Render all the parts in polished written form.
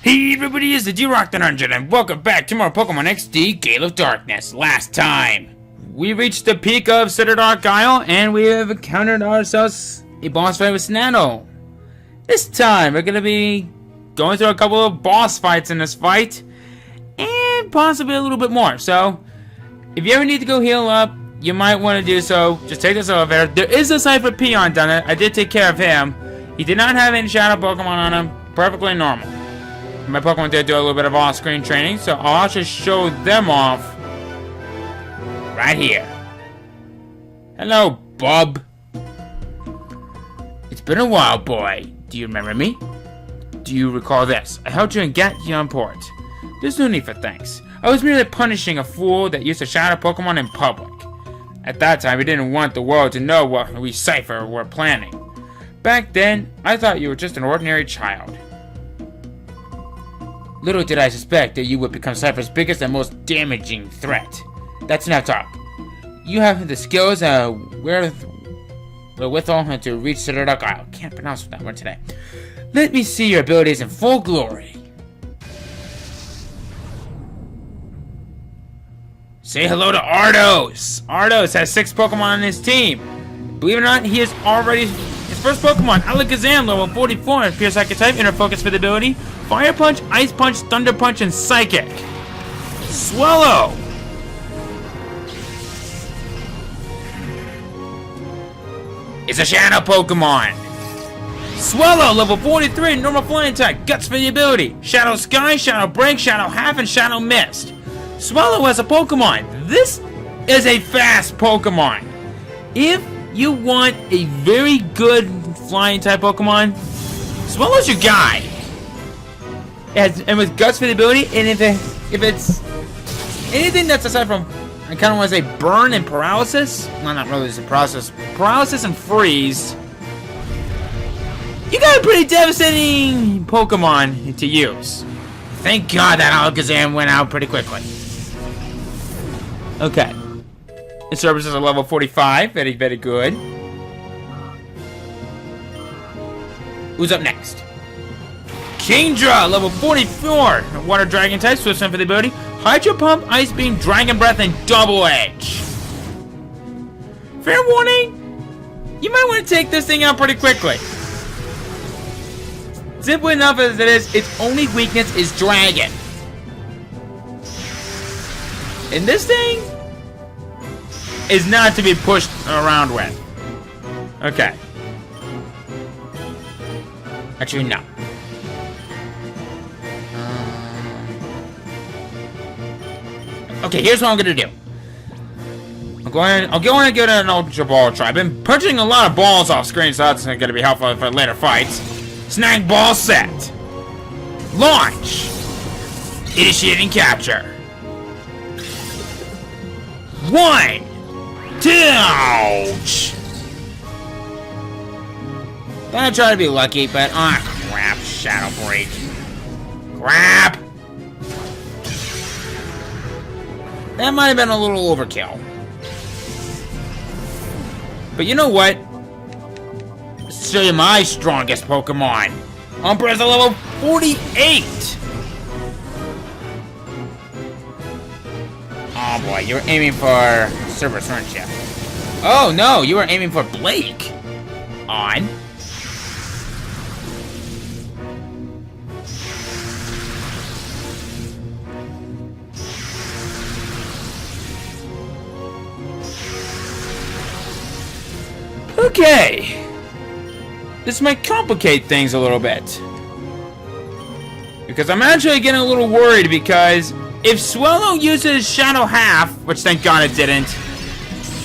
Hey everybody, it's the D-Rock the Dungeon, and welcome back to more Pokemon XD Gale of Darkness. Last time, we reached the peak of Citadel Gale, and we have encountered ourselves a boss fight with Snano. This time, we're going to be going through a couple of boss fights in this fight, and possibly a little bit more. So, if you ever need to go heal up, you might want to do so. Just take this elevator. There is a Cypher Peon down there. I did take care of him. He did not have any Shadow Pokemon on him. Perfectly normal. My Pokemon did do a little bit of off-screen training, so I'll just show them off right here. Hello, bub. It's been a while, boy. Do you remember me? Do you recall this? I helped you in Port. There's no need for thanks. I was merely punishing a fool that used to shadow Pokemon in public. At that time, we didn't want the world to know what we Cypher were planning. Back then, I thought you were just an ordinary child. Little did I suspect that you would become Cypher's biggest and most damaging threat. That's enough talk. You have the skills wherewithal to reach Citadel Gale. Can't pronounce that word today. Let me see your abilities in full glory. Say hello to Ardos! Ardos has 6 Pokemon on his team. Believe it or not, he is already his first Pokemon, Alakazam, level 44, and Pure Psychic type, Inner Focus for the ability, Fire Punch, Ice Punch, Thunder Punch, and Psychic. Swallow! It's a Shadow Pokemon. Swallow, level 43, normal flying type, Guts for the ability, Shadow Sky, Shadow Break, Shadow Half, and Shadow Mist. Swallow as a Pokemon. This is a fast Pokemon. If you want a very good flying type Pokemon, Swallow's your guy. And with Guts for the ability, and if it's anything that's aside from, I kind of want to say burn and paralysis. No, not really. It's a paralysis and freeze. You got a pretty devastating Pokemon to use. Thank God that Alakazam went out pretty quickly. Okay. It serves as a level 45. Very, very good. Who's up next? Kingdra, level 44. Water Dragon type, Swift Swim for the ability. Hydro Pump, Ice Beam, Dragon Breath, and Double Edge. Fair warning, you might want to take this thing out pretty quickly. Simple enough as it is, its only weakness is Dragon. And this thing is not to be pushed around with. Okay. Actually, no. Okay, here's what I'm gonna do. I'll go in and give it an Ultra Ball try. I've been punching a lot of balls off screen, so that's gonna be helpful for later fights. Snag Ball set. Launch. Initiating capture. 1, 2. Ouch. Gonna try to be lucky, but crap. Shadow Break. Crap. That might have been a little overkill. But you know what? Let's show you my strongest Pokemon. Umbrella's a level 48. Oh boy, you were aiming for Cerberus, weren't you? Oh no, you were aiming for Blake. On. Okay. This might complicate things a little bit. Because I'm actually getting a little worried because if Swallow uses Shadow Half, which thank God it didn't,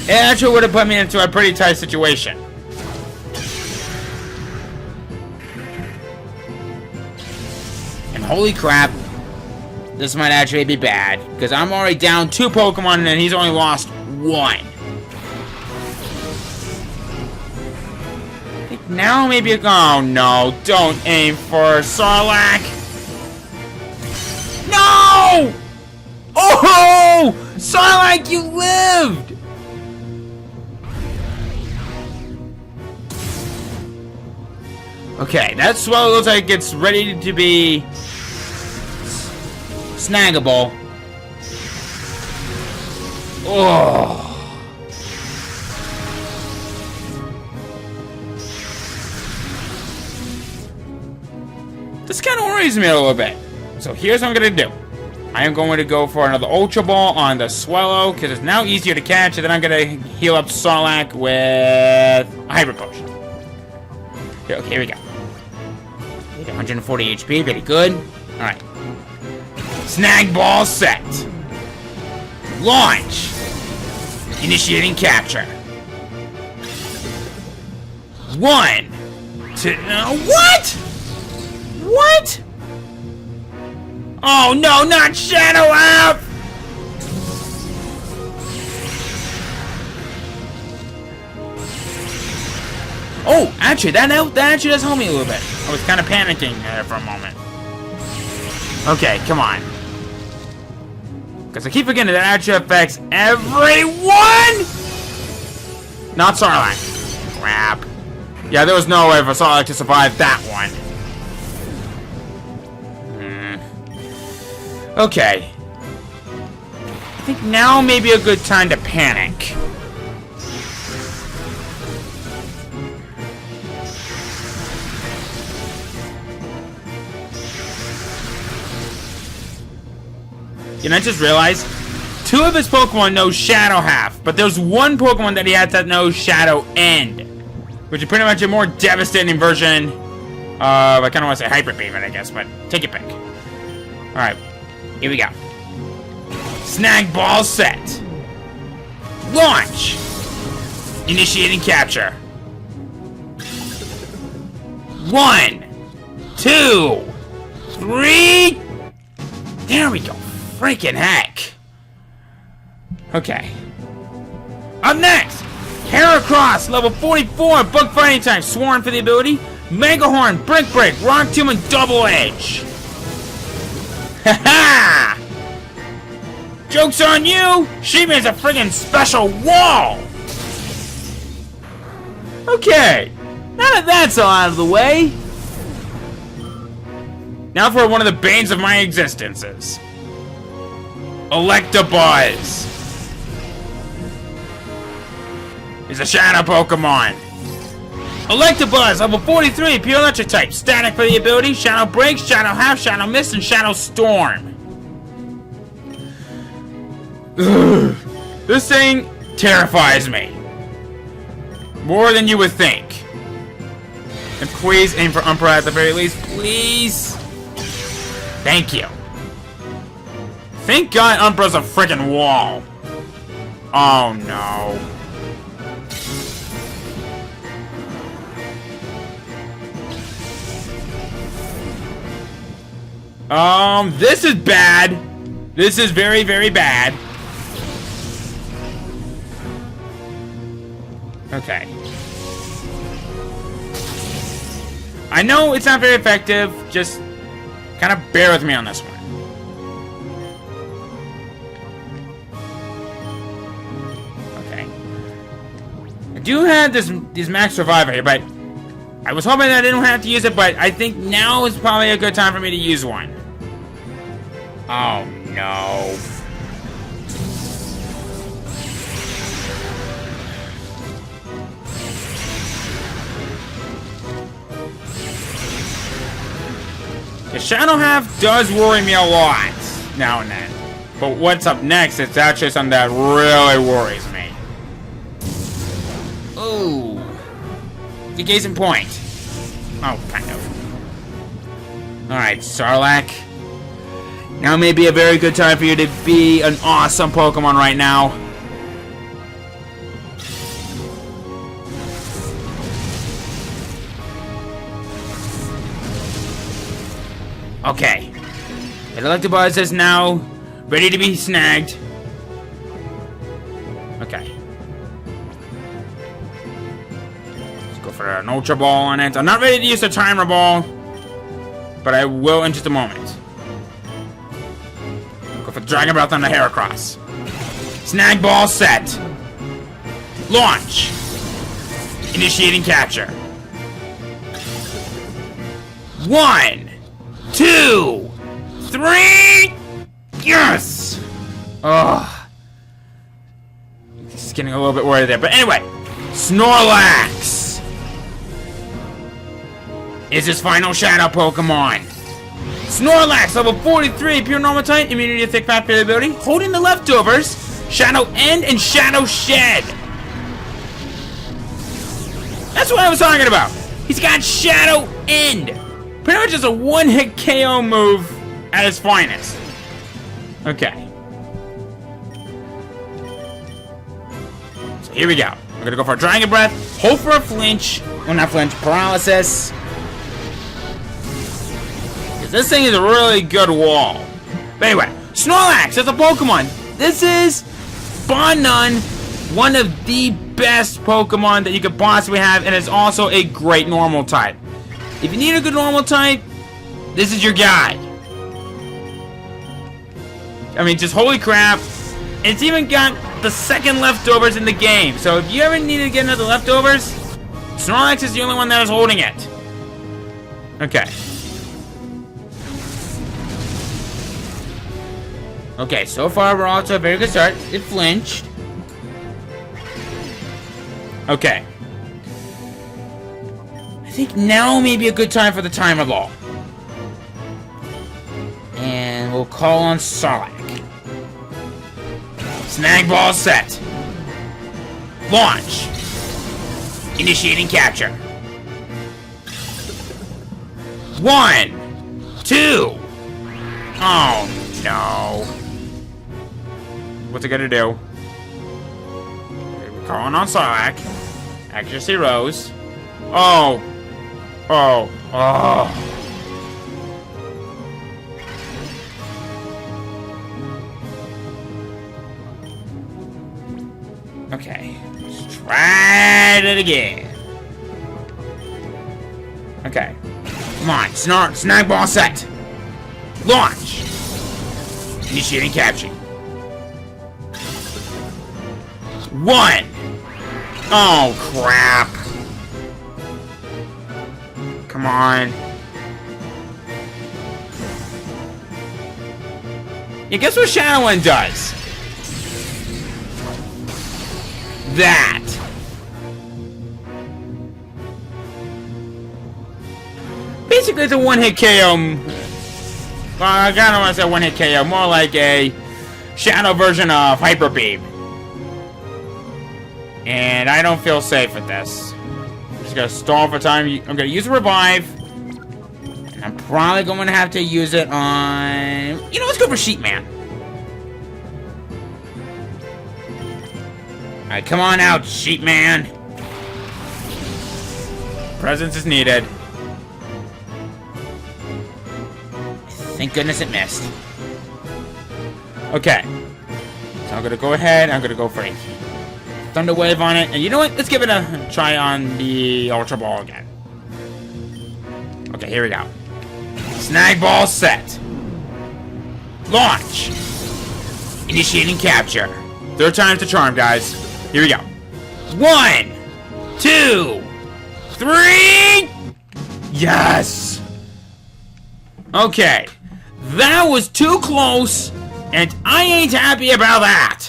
it actually would have put me into a pretty tight situation. And holy crap, this might actually be bad. Because I'm already down 2 Pokemon and he's only lost 1. Now maybe, oh no, don't aim for Snorlax. No! Oh! Snorlax, you lived! Okay, that Swallow looks like it's ready to be Snaggable. Oh. This kind of worries me a little bit. So here's what I'm going to do. I am going to go for another Ultra Ball on the Swallow, because it's now easier to catch, and then I'm going to heal up Snorlax with a Hyper Potion. Okay, here we go. 140 HP, pretty good. Alright. Snag Ball set. Launch. Initiating capture. 1, 2, what? What? Oh no, not Shadow App! Oh, actually, that actually does help me a little bit. I was kind of panicking there for a moment. Okay, come on. Because I keep forgetting that actually affects everyone! Not Snorlax. Crap. Yeah, there was no way for Snorlax to survive that one. Okay. I think now may be a good time to panic. You know, I just realized 2 of his Pokemon know Shadow Half, but there's 1 Pokemon that he has that knows Shadow End, which is pretty much a more devastating version of, I kind of want to say Hyper Beam, I guess, but take your pick. Alright. Here we go. Snag Ball set. Launch. Initiating capture. 1, 2, 3. There we go. Freaking heck. Okay. Up next, Heracross, level 44, Bug Fighting type, Sworn for the ability, Mega Horn, Brick Break, Rock Tomb, and Double Edge. Ha-ha! Joke's on you! She means a friggin' special wall! Okay, now that that's all out of the way, now for one of the banes of my existences. Electabuzz is a Shadow Pokemon. Electabuzz, level 43, pure electric type. Static for the ability, Shadow Break, Shadow Half, Shadow Mist, and Shadow Storm. Ugh. This thing terrifies me. More than you would think. And please aim for Umbra at the very least, please. Thank you. Thank God Umbra's a freaking wall. Oh no. This is bad. This is very, very bad. Okay. I know it's not very effective, just kind of bear with me on this one. Okay. I do have this Max Survivor here, but I was hoping that I didn't have to use it, but I think now is probably a good time for me to use one. Oh, no. The Shadow Half does worry me a lot now and then. But what's up next is actually something that really worries me. Ooh. The case in point. Oh, kind of. Alright, Sarlacc. Now may be a very good time for you to be an awesome Pokemon right now. Okay. The Electabuzz is now ready to be snagged. Okay. Let's go for an Ultra Ball on it. I'm not ready to use the Timer Ball, but I will in just a moment. Go for Dragon Breath on the Heracross. Snag Ball set. Launch. Initiating capture. 1, 2, 3. Yes! Oh. Just getting a little bit worried there. But anyway, Snorlax is his final shadow Pokemon. Snorlax, level 43, pure normal type, immunity to thick fat ability, holding the leftovers, Shadow End and Shadow Shed. That's what I was talking about. He's got Shadow End. Pretty much just a one-hit KO move at its finest. Okay. So here we go. We're gonna go for a Dragon Breath, hope for a flinch. Well, not flinch, paralysis. Because this thing is a really good wall. But anyway, Snorlax is a Pokemon. This is, bar none, one of the best Pokemon that you could possibly have, and it's also a great normal type. If you need a good normal type, this is your guy. I mean, just holy crap. It's even got the second leftovers in the game. So if you ever need to get another leftovers, Snorlax is the only one that is holding it. Okay. Okay, so far we're off to a very good start. It flinched. Okay. I think now may be a good time for the timer law. And we'll call on Sarlacc. Snag ball set. Launch. Initiating capture. 1, 2. Oh no. What's it gonna do? Okay, we're calling on Sarlacc. Accuracy rose. Oh. Oh. Oh. Okay. Let's try it again. Okay. Come on. Snag ball set. Launch. Initiating capture. 1. Oh, crap. Come on. Yeah, guess what Shadow One does? That. Basically, it's a one-hit KO. Well, I kind of want to say one-hit KO. More like a Shadow version of Hyper Beam. And I don't feel safe with this. I'm just gonna stall for time. I'm gonna use a revive. And I'm probably going to have to use it on... You know, let's go for Sheep Man. Alright, come on out, Sheep Man. Presence is needed. Thank goodness it missed. Okay. So I'm gonna go ahead. I'm gonna go for a Thunder Wave on it. And you know what? Let's give it a try on the Ultra Ball again. Okay, here we go. Snag ball set. Launch. Initiating capture. 3rd time's the charm, guys. Here we go. 1, 2, 3. Yes. Okay. That was too close, and I ain't happy about that.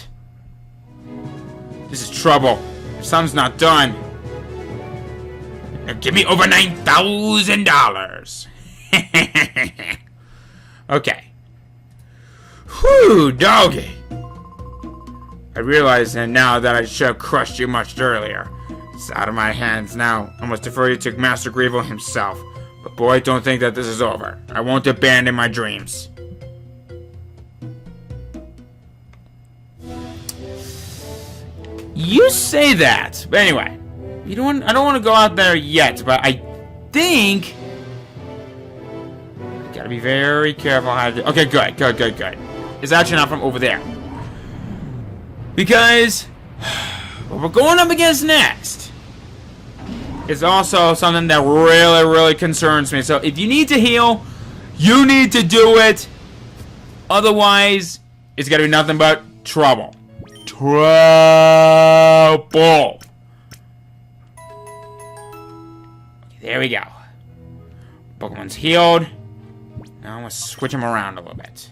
This is trouble. Something's not done. Now give me over $9,000. Okay. Whew, doggy. I realize now that I should have crushed you much earlier. It's out of my hands now. I must defer you to Master Greevil himself. But boy, don't think that this is over. I won't abandon my dreams. You say that. But anyway, I don't want to go out there yet, but I think I gotta be very careful how to... Okay, good. It's actually not from over there. Because what we're going up against next is also something that really, really concerns me. So if you need to heal, you need to do it. Otherwise, it's gonna be nothing but trouble. Trouble. There we go. Pokemon's healed. Now I'm gonna switch him around a little bit.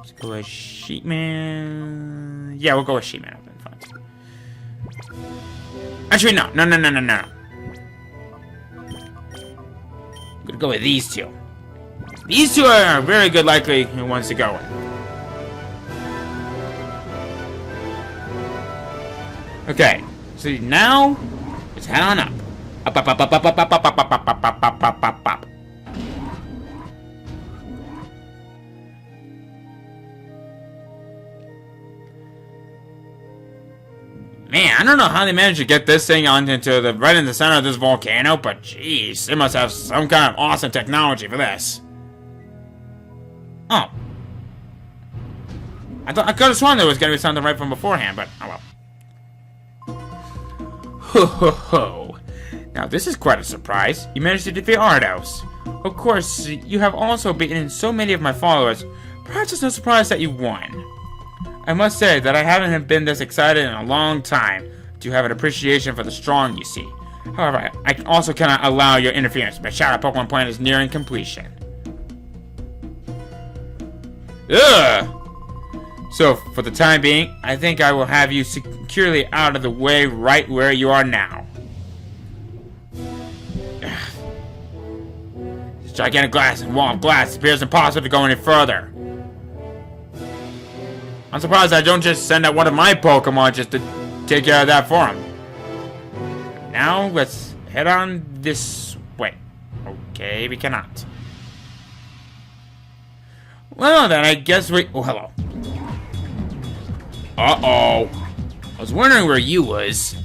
Just Go with Sheepman. Yeah, we'll go with Sheepman. Fine. Actually, no. No. I'm gonna go with these two. These two are very good likely ones to go with. Okay, so now let's head on up. Up. Man, I don't know how they managed to get this thing onto right in the center of this volcano, but jeez, they must have some kind of awesome technology for this. Oh. I could have sworn there was going to be something right from beforehand, but oh well. Ho ho ho. Now this is quite a surprise. You managed to defeat Ardos. Of course, you have also beaten so many of my followers. Perhaps it's no surprise that you won. I must say that I haven't been this excited in a long time to have an appreciation for the strong you see. However, I also cannot allow your interference. My Shadow Pokemon plan is nearing completion. Ugh! So, for the time being, I think I will have you securely out of the way right where you are now. This gigantic wall of glass appears impossible to go any further. I'm surprised I don't just send out one of my Pokemon just to take care of that for him. Now, let's head on this way. Okay, we cannot. Well, then, I guess we... Oh, hello. Uh-oh. I was wondering where you was.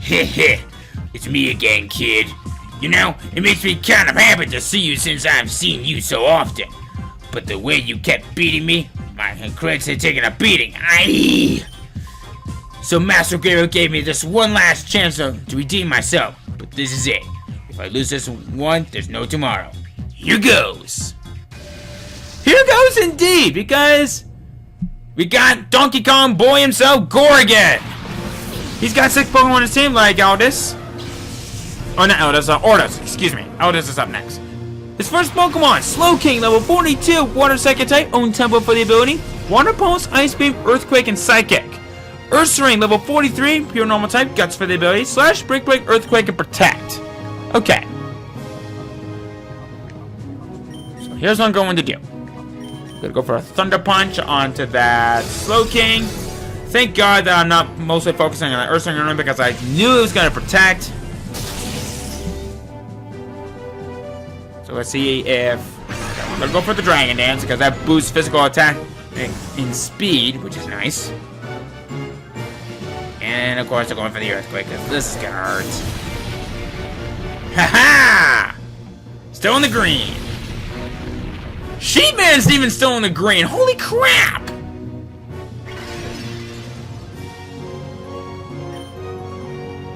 Heh. It's me again, kid. You know, it makes me kind of happy to see you since I've seen you so often. But the way you kept beating me, my creds had taken a beating. Aye! So Master Greevil gave me this one last chance to redeem myself. But this is it. If I lose this one, there's no tomorrow. Here goes! Here goes indeed, because we got Donkey Kong boy himself, Gorgon! He's got 6 Pokemon on his team like Aldous. Oh, not Aldous, Ardos, excuse me. Aldous is up next. His first Pokemon, Slowking, level 42, Water Psychic type, own tempo for the ability, Water Pulse, Ice Beam, Earthquake, and Psychic. Ursaring, level 43, pure normal type, Guts for the ability, Slash, Break, Earthquake, and Protect. Okay. So here's what I'm going to do. I'm gonna go for a Thunder Punch onto that Slowking. Thank God that I'm not mostly focusing on the Ursaring because I knew it was gonna protect. So let's see if... I'm gonna go for the Dragon Dance because that boosts physical attack in speed, which is nice. And of course, I'm going for the Earthquake because this is gonna hurt. Haha! Still in the green. Sheepman's even still in the green. Holy crap!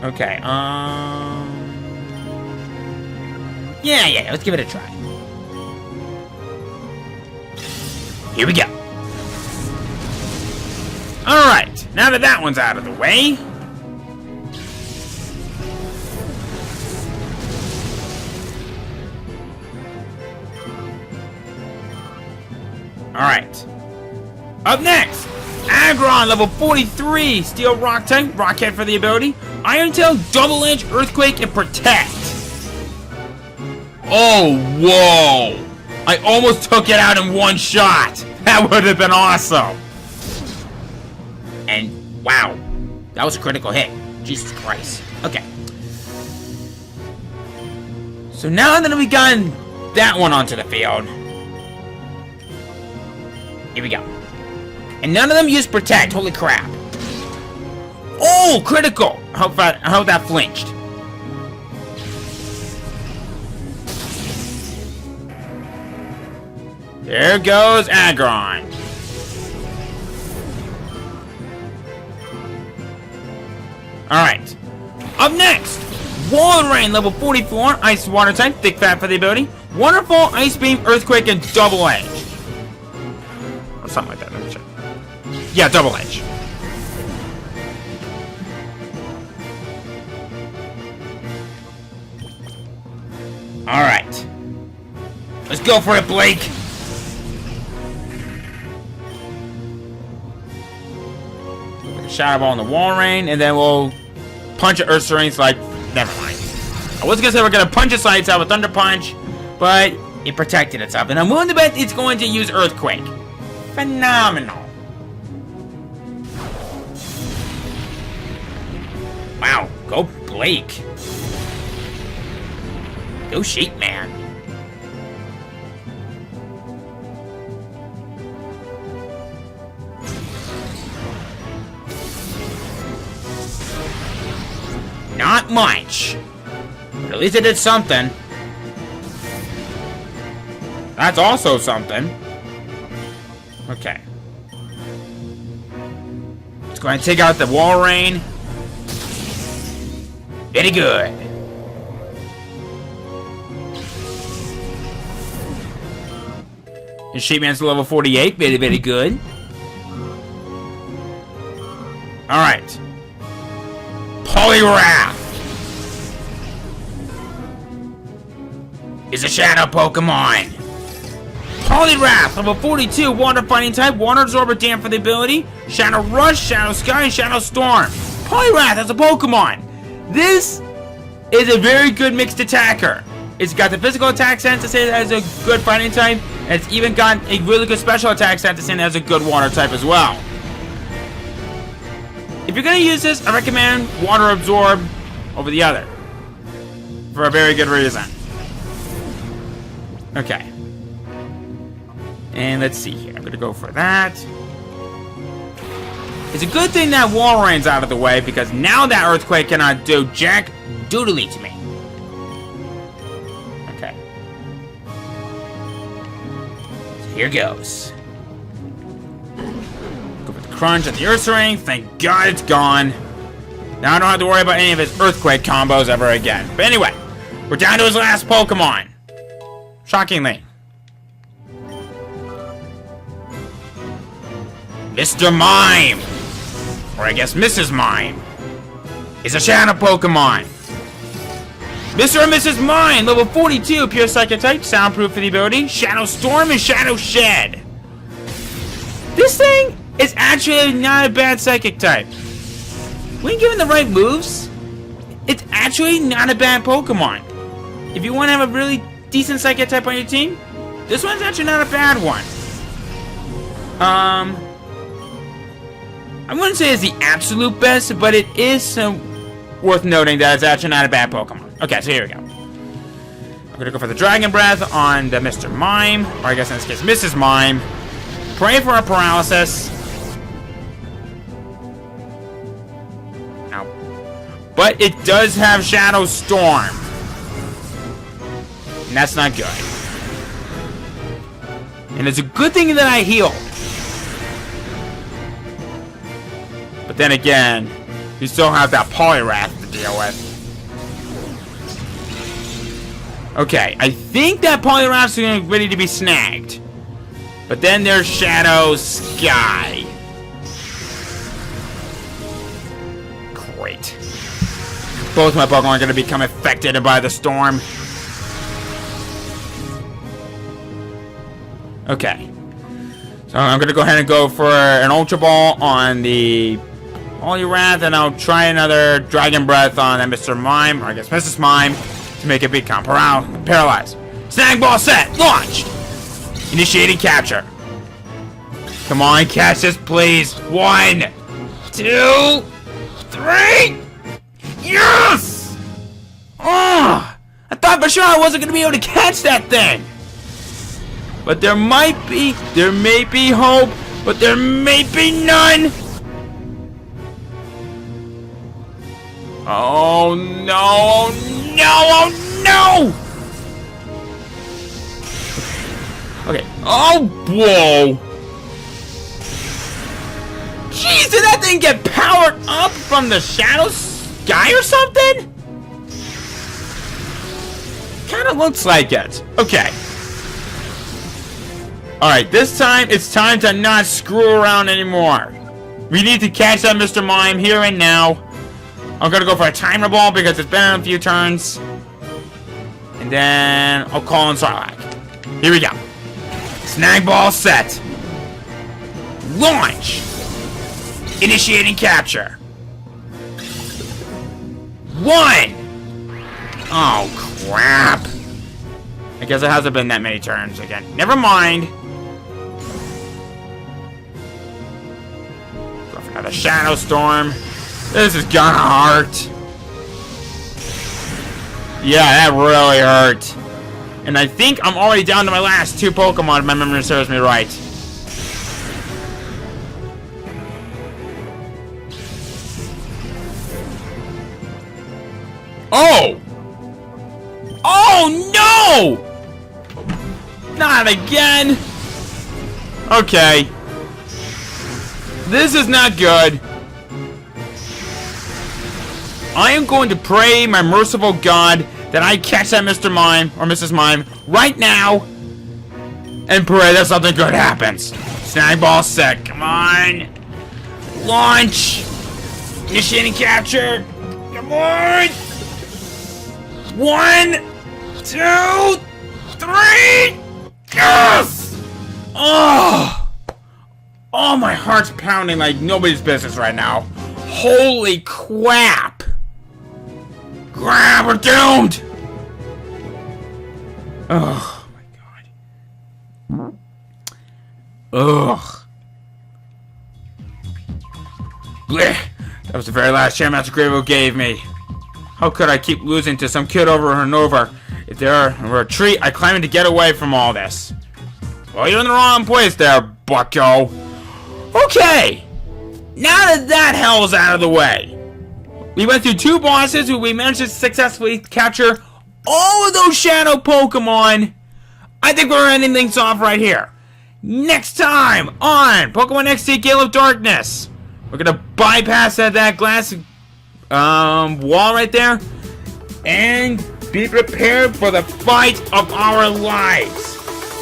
Okay, Yeah, let's give it a try. Here we go. Alright, now that that one's out of the way. Alright. Up next, Aggron, level 43, Steel Rock type, Rockhead for the ability, Iron Tail, Double Edge, Earthquake, and Protect. Oh, whoa! I almost took it out in one shot! That would have been awesome! And, wow, that was a critical hit. Jesus Christ. Okay. So now that we've gotten that one onto the field, here we go. And none of them use Protect. Holy crap. Oh, critical! I hope that flinched. There goes Aggron. Alright. Up next, Walrein, level 44, Ice Water type, Thick Fat for the ability, Wonderful, Ice Beam, Earthquake, and Double Edge. Or something like that, let me check. Yeah, Double Edge. Alright. Let's go for it, Blake. Shadow Ball in the Walrein, and then we'll punch it Ursaring's like, never mind. I was gonna say we're gonna punch its lights out with Thunder Punch, but it protected itself. And I'm willing to bet it's going to use Earthquake. Phenomenal. Wow, go Blake. Go Sheep Man. Not much. But at least it did something. That's also something. Okay. Let's go ahead and take out the Walrein. Very good. The Sheepman's level 48. Very, very good. Alright. Poliwrath is a shadow Pokemon. Poliwrath, level 42, water fighting type, water absorber damn for the ability, Shadow Rush, Shadow Sky, and Shadow Storm. Poliwrath as a Pokemon. This is a very good mixed attacker. It's got the physical attack sense to say that it has a good fighting type, and it's even got a really good special attack sense to say that it has a good water type as well. If you're going to use this, I recommend Water Absorb over the other. For a very good reason. Okay. And let's see here. I'm going to go for that. It's a good thing that Walrein's out of the way, because now that Earthquake cannot do jack doodly to me. Okay. So here goes. Crunch at the Ursaring. Thank God it's gone. Now I don't have to worry about any of his Earthquake combos ever again. But anyway, we're down to his last Pokemon. Shockingly. Mr. Mime, or I guess Mrs. Mime, is a Shadow Pokemon. Mr. and Mrs. Mime, level 42, pure Psychic type, soundproof for the ability, Shadow Storm and Shadow Shed. This thing is actually not a bad Psychic type. When given the right moves, it's actually not a bad Pokemon. If you want to have a really decent Psychic type on your team, this one's actually not a bad one. I wouldn't say it's the absolute best, but it is worth noting that it's actually not a bad Pokemon. Okay, so here we go. I'm gonna go for the Dragon Breath on the Mr. Mime, or I guess in this case, Mrs. Mime. Pray for a Paralysis. Ow. But it does have Shadow Storm. And that's not good. And it's a good thing that I heal. But then again, you still have that Poliwrath to deal with. Okay, I think that Poliwrath's ready to be snagged. But then there's Shadow Sky. Great. Both my Pokemon are going to become affected by the storm. Okay. So I'm going to go ahead and go for an Ultra Ball on the Poliwrath, and I'll try another Dragon Breath on that Mr. Mime, or I guess Mrs. Mime, to make it become paralyzed. Snag Ball set! Launch! Initiating capture. Come on, catch this, please. 1, 2, 3. Yes! Oh, I thought for sure I wasn't going to be able to catch that thing. But there may be hope, but there may be none. Oh no, oh no, oh no! Okay, oh whoa! Jeez, did that thing get powered up from the Shadow Sky or something? Kinda looks like it. Okay. Alright, this time, it's time to not screw around anymore. We need to catch that Mr. Mime here and now. I'm gonna go for a Timer Ball because it's been on a few turns. And then I'll call on Snorlax. Here we go. Snag ball set. Launch. Initiating capture. 1. Oh, crap. I guess it hasn't been that many turns again. Never mind. Go for another Shadow Storm. This is gonna hurt. Yeah, that really hurt. And I think I'm already down to my last 2 Pokemon if my memory serves me right. Oh! Oh no! Not again! Okay. This is not good. I am going to pray my merciful God that I catch that Mr. Mime or Mrs. Mime right now and pray that something good happens. Snag ball set. Come on. Launch. Initiating capture. Come on. 1, 2, 3. Yes! Oh! Oh, my heart's pounding like nobody's business right now. Holy crap! Grab, we're doomed! Oh my god. Ugh. Blech. That was the very last chance Master Greevil gave me. How could I keep losing to some kid over and over? If there were a treat, I climbed to get away from all this. Well, you're in the wrong place there, bucko. Okay! Now that that hell's out of the way, we went through 2 bosses who we managed to successfully capture all of those shadow Pokemon. I think we're ending things off right here. Next time on Pokemon XD Gale of Darkness, we're gonna bypass that glass wall right there and be prepared for the fight of our lives.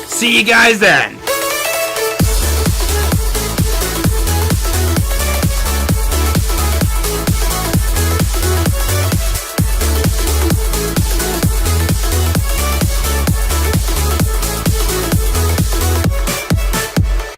See you guys then.